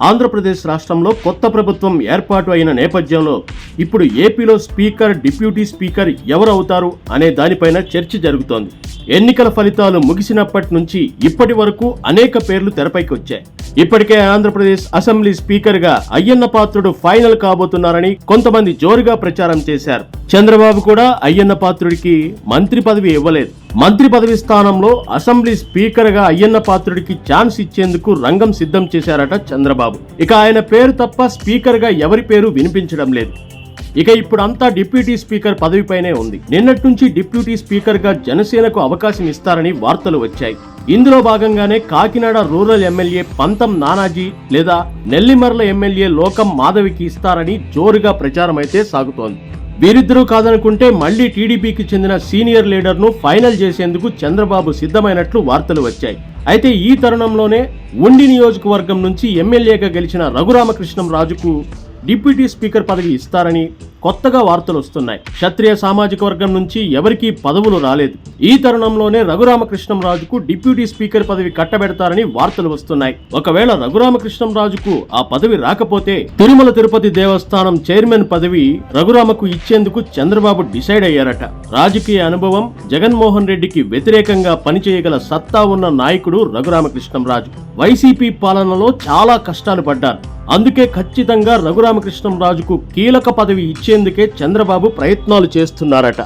ఆంధ్రప్రదేశ్ రాష్ట్రంలో కొత్త ప్రభుత్వం ఏర్పాటు అయిన నేపథ్యంలో ఇప్పుడు ఏపీలో స్పీకర్, డిప్యూటీ స్పీకర్ ఎవరవుతారు అనే దానిపైన చర్చ జరుగుతోంది. ఎన్నికల ఫలితాలు ముగిసినప్పటి నుంచి ఇప్పటి వరకు అనేక పేర్లు తెరపైకి వచ్చాయి. ఇప్పటికే ఆంధ్రప్రదేశ్ అసెంబ్లీ స్పీకర్ గా అయ్యన్న పాత్రుడు ఫైనల్ కాబోతున్నారని కొంతమంది జోరుగా ప్రచారం చేశారు. చంద్రబాబు కూడా అయ్యన్న పాత్రుడికి మంత్రి పదవి ఇవ్వలేదు. మంత్రి పదవి స్థానంలో అసెంబ్లీ స్పీకర్ గా అయ్యన్న పాత్రుడికి ఛాన్స్ ఇచ్చేందుకు రంగం సిద్ధం చేశారట చంద్రబాబు. ఇక ఆయన పేరు తప్ప స్పీకర్ గా ఎవరి పేరు వినిపించడం లేదు. ఇక ఇప్పుడు అంతా డిప్యూటీ స్పీకర్ పదవిపైనే ఉంది. నిన్నటి నుంచి డిప్యూటీ స్పీకర్ గా జనసేనకు అవకాశం ఇస్తారని వార్తలు వచ్చాయి. ఇందులో భాగంగానే కాకినాడ రూరల్ ఎమ్మెల్యే పంతం నానాజీ లేదా నెల్లిమర్ల ఎమ్మెల్యే లోకం మాధవికి ఇస్తారని జోరుగా ప్రచారం అయితే సాగుతోంది. వీరిద్దరూ కాదనుకుంటే మళ్లీ టీడీపీకి చెందిన సీనియర్ లీడర్ను ఫైనల్ చేసేందుకు చంద్రబాబు సిద్ధమైనట్లు వార్తలు వచ్చాయి. అయితే ఈ తరుణంలోనే ఉండి నియోజకవర్గం నుంచి ఎమ్మెల్యేగా గెలిచిన రఘురామకృష్ణంరాజుకు డిప్యూటీ స్పీకర్ పదవి ఇస్తారని కొత్తగా వార్తలు వస్తున్నాయి. క్షత్రియ సామాజిక వర్గం నుంచి ఎవరికీ పదవులు రాలేదు. ఈ తరుణంలోనే రఘురామకృష్ణంరాజుకు డిప్యూటీ స్పీకర్ పదవి కట్టబెడతారని వార్తలు వస్తున్నాయి. ఒకవేళ రఘురామకృష్ణంరాజుకు ఆ పదవి రాకపోతే తిరుమల తిరుపతి దేవస్థానం చైర్మన్ పదవి రఘురామకు ఇచ్చేందుకు చంద్రబాబు డిసైడ్ అయ్యారట. రాజకీయ అనుభవం, జగన్మోహన్ రెడ్డికి వ్యతిరేకంగా పనిచేయగల సత్తా ఉన్న నాయకుడు రఘురామకృష్ణంరాజు. వైసీపీ పాలనలో చాలా కష్టాలు పడ్డారు. అందుకే ఖచ్చితంగా రఘురామకృష్ణంరాజుకు కీలక పదవి ఇచ్చేందుకే చంద్రబాబు ప్రయత్నాలు చేస్తున్నారట.